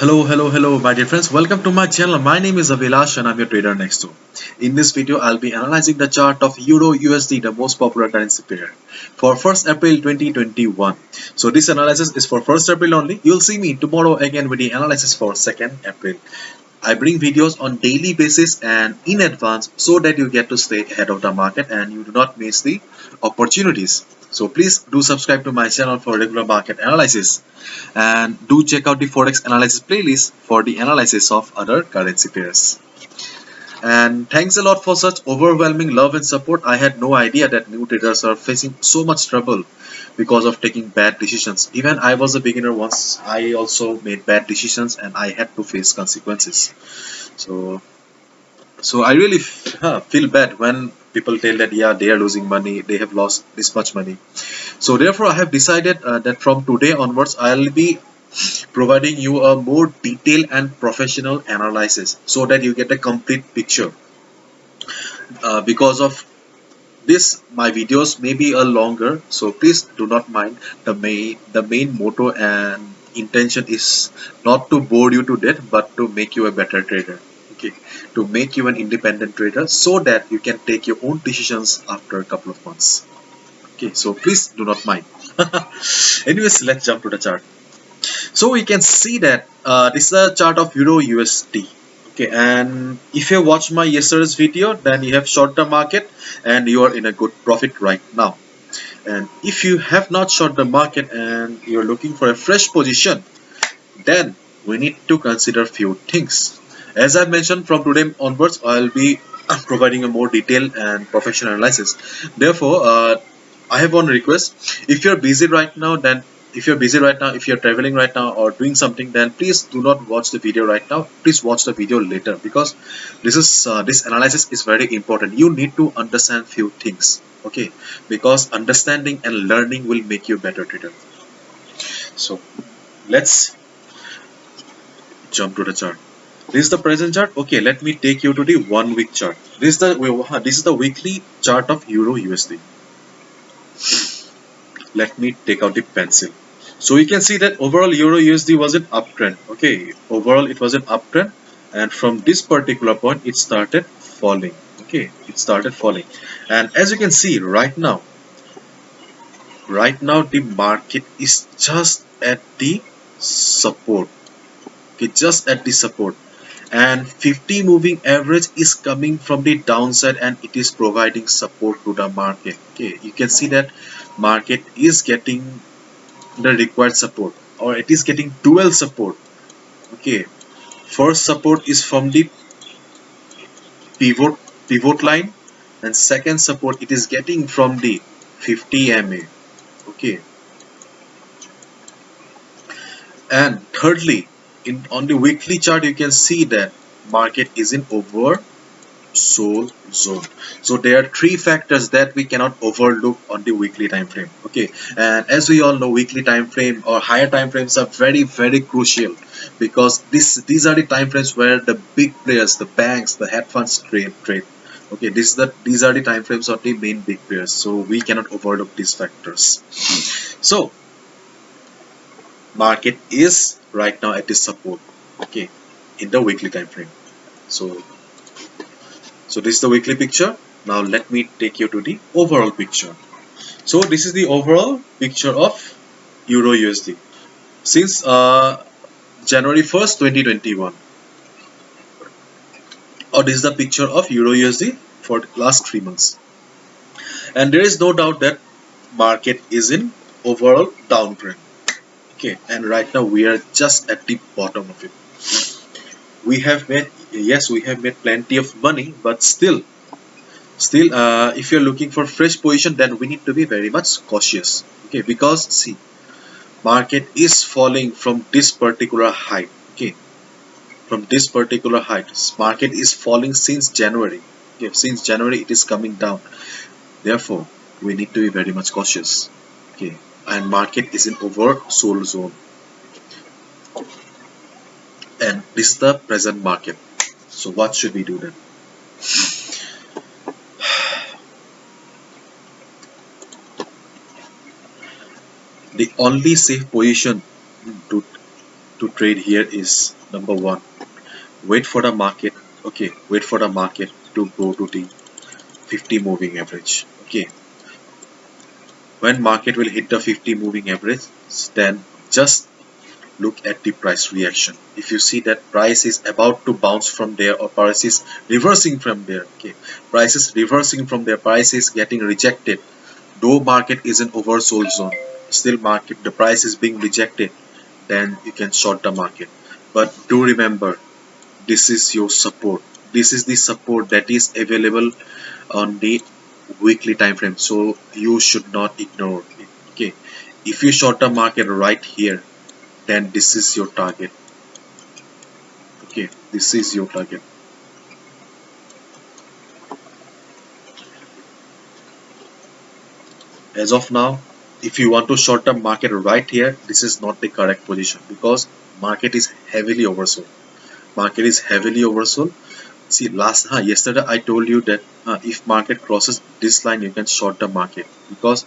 Hello, my dear friends. Welcome to my channel. My name is Avilash and I'm your trader next door. In this video, I'll be analyzing the chart of Euro USD, the most popular currency pair, for 1st April 2021. So this analysis is for 1st April only. You'll see me tomorrow again with the analysis for 2nd April. I bring videos on daily basis and in advance so that you get to stay ahead of the market and you do not miss the opportunities. So please do subscribe to my channel for regular market analysis and do check out the forex analysis playlist for the analysis of other currency pairs. And thanks a lot for such overwhelming love and support. I had no idea that new traders are facing so much trouble because of taking bad decisions. Even I was a beginner once. I also made bad decisions and I had to face consequences. So so I really feel bad when people tell that yeah, they are losing money, they have lost this much money. So therefore I have decided that from today onwards I'll be providing you a more detailed and professional analysis so that you get a complete picture. Because of this, my videos may be a longer, so please do not mind. The main motto and intention is not to bore you to death, but to make you a better trader. Okay, to make you an independent trader so that you can take your own decisions after a couple of months. Okay, so please do not mind. Anyways, let's jump to the chart. So we can see that this is a chart of Euro USD. Okay, and if you watch my yesterday's video, then you have short the market and you are in a good profit right now. And if you have not short the market and you're looking for a fresh position, then we need to consider few things. As I mentioned, from today onwards, I'll be providing a more detailed and professional analysis. Therefore, I have one request. If you're busy right now, then if you're traveling right now or doing something, then please do not watch the video right now. Please watch the video later because this analysis is very important. You need to understand few things. Okay, because understanding and learning will make you a better trader. So let's jump to the chart. This is the present chart. Okay, let me take you to the 1 week chart. This is the weekly chart of Euro USD. Let me take out the pencil. So you can see that overall Euro USD was an uptrend. Okay, overall it was an uptrend, and from this particular point it started falling. Okay, it started falling, and as you can see right now the market is just at the support. Okay, just at the support, and 50 moving average is coming from the downside and it is providing support to the market. Okay, you can see that market is getting the required support, or it is getting dual support. Okay, first support is from the pivot line, and second support it is getting from the 50 MA. Okay, and thirdly, in on the weekly chart you can see that market is in over soul zone. So there are three factors that we cannot overlook on the weekly time frame. Okay, and as we all know, weekly time frame or higher time frames are very crucial because these are the time frames where the big players, the banks, the hedge funds trade. Okay, these are the time frames of the main big players, so we cannot overlook these factors. So market is right now at this support. Okay, in the weekly time frame. So So this is the weekly picture. Now let me take you to the overall picture. So this is the overall picture of Euro USD since January 1st, 2021. Or this is the picture of Euro USD for the last 3 months. And there is no doubt that market is in overall downtrend. Okay, and right now we are just at the bottom of it. We have made, yes, we have made plenty of money, but still, if you're looking for fresh position, then we need to be very much cautious. Okay, because see, market is falling from this particular height. Okay, from this particular height, market is falling since January. Okay, since January it is coming down. Therefore, we need to be very much cautious. Okay, and market is in oversold zone, and this is the present market. So what should we do then? The only safe position to to trade here is number one, wait for the market. Okay, wait for the market to go to the 50 moving average. Okay, when market will hit the 50 moving average, then just look at the price reaction. If you see that price is about to bounce from there, or price is reversing from there, okay, price is reversing from there, price is getting rejected, though market is an oversold zone, still market the price is being rejected, then you can short the market. But do remember, this is your support. This is the support that is available on the weekly time frame, so you should not ignore it. Okay, if you short the market right here, then this is your target. Okay, this is your target. As of now, if you want to short the market right here, this is not the correct position, because market is heavily oversold. Market is heavily oversold. See, yesterday I told you that if market crosses this line, you can short the market, because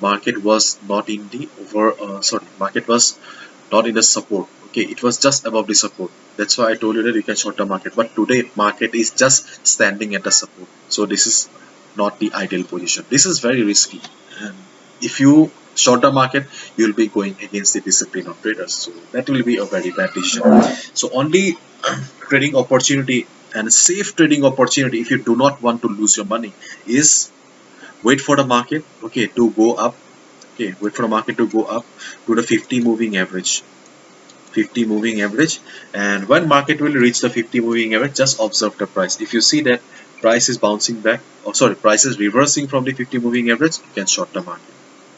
market was not in the market was not in the support. Okay, it was just above the support. That's why I told you that you can short the market. But today market is just standing at the support, so this is not the ideal position. This is very risky, and if you short the market, you'll be going against the discipline of traders, so that will be a very bad decision. So only trading opportunity and safe trading opportunity, if you do not want to lose your money, is wait for the market, okay, to go up. Okay, wait for the market to go up to the 50 moving average. 50 moving average, and when market will reach the 50 moving average, just observe the price. If you see that price is bouncing back, or sorry, price is reversing from the 50 moving average, you can short the market.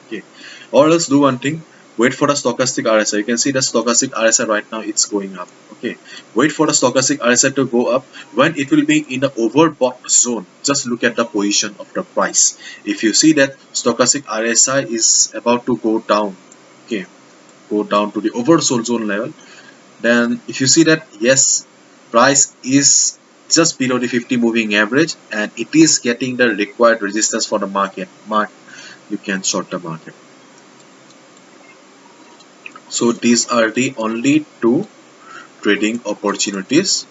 Okay, or else do one thing, wait for the stochastic RSI. You can see the stochastic RSI right now, it's going up. Okay, wait for the stochastic RSI to go up. When it will be in the overbought zone, just look at the position of the price. If you see that stochastic RSI is about to go down, okay, go down to the oversold zone level, then if you see that yes, price is just below the 50 moving average and it is getting the required resistance for the mark, you can short the market. So these are the only two trading opportunities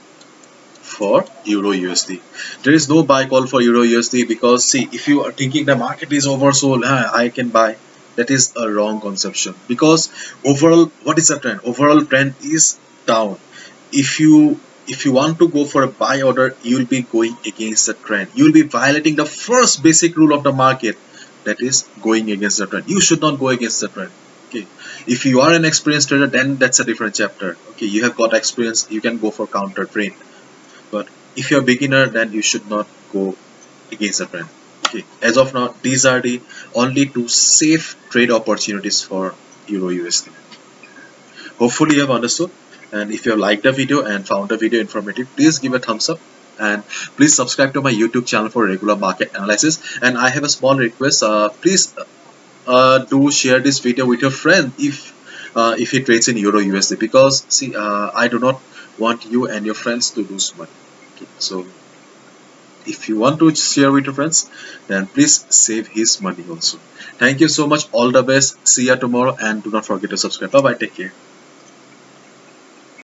for Euro USD. There is no buy call for Euro USD, because see, if you are thinking the market is oversold, I can buy. That is a wrong conception, because overall, what is the trend? Overall trend is down. If you want to go for a buy order, you will be going against the trend. You will be violating the first basic rule of the market, that is going against the trend. You should not go against the trend. Okay, if you are an experienced trader, then that's a different chapter. Okay, you have got experience, you can go for counter trade. But if you're a beginner, then you should not go against the trend. Okay, as of now, these are the only two safe trade opportunities for Euro USD. Hopefully you have understood, and if you have liked the video and found the video informative, please give a thumbs up, and please subscribe to my YouTube channel for regular market analysis. And I have a small request, please do share this video with your friend if he trades in Euro USD, because see, I do not want you and your friends to lose money. Okay, so if you want to share with your friends, then please save his money also. Thank you so much. All the best. See you tomorrow, and do not forget to subscribe. Bye bye. Take care.